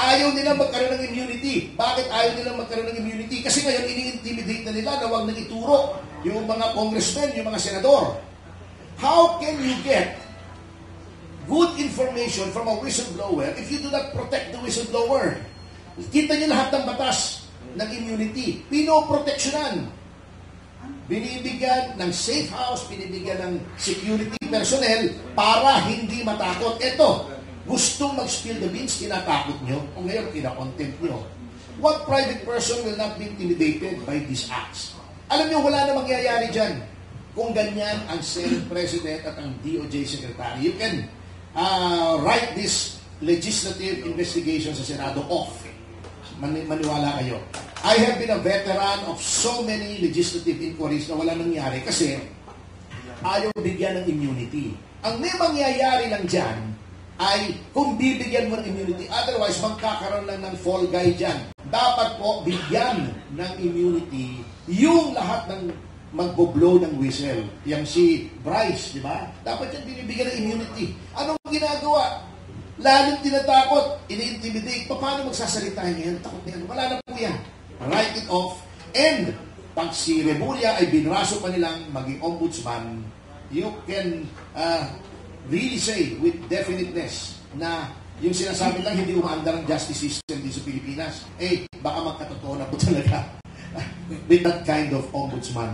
ayaw nila magkaroon ng immunity. Bakit ayaw nila magkaroon ng immunity? Kasi ngayon, ini-intimidate na nila na huwag nang ituro yung mga congressmen, yung mga senador. How can you get good information from a whistleblower if you do not protect the whistleblower? Kita niyo lahat ng batas ng immunity. Pinoproteksyonan. Binibigyan ng safe house, binibigyan ng security personnel para hindi matakot. Ito, gustong mag-spill the beans, tinatakot nyo, o ngayon kinakontempt nyo. What private person will not be intimidated by these acts? Alam nyo, wala na mangyayari dyan kung ganyan ang Senate President at ang DOJ Secretary. You can write this legislative investigation sa Senado off. Maniwala kayo. I have been a veteran of so many legislative inquiries na wala nangyari kasi ayaw bigyan ng immunity. Ang may mangyayari lang dyan ay kung bibigyan mo ng immunity, otherwise magkakaroon lang ng fall guy dyan. Dapat po bigyan ng immunity yung lahat ng magbo-blow ng whistle. Yang si Bryce, di ba? Dapat yan binibigyan ng immunity. Anong ginagawa? Lalong tinatakot, ini-intimidate. Paano magsasalita yan? Takot niyan. Wala na po yan. Write it off. And pag si Remulla ay binraso pa nilang maging ombudsman, you can really say with definiteness na yung sinasabi lang hindi umaandar ang justice system dito sa Pilipinas, baka magkatotoo na po talaga with that kind of ombudsman.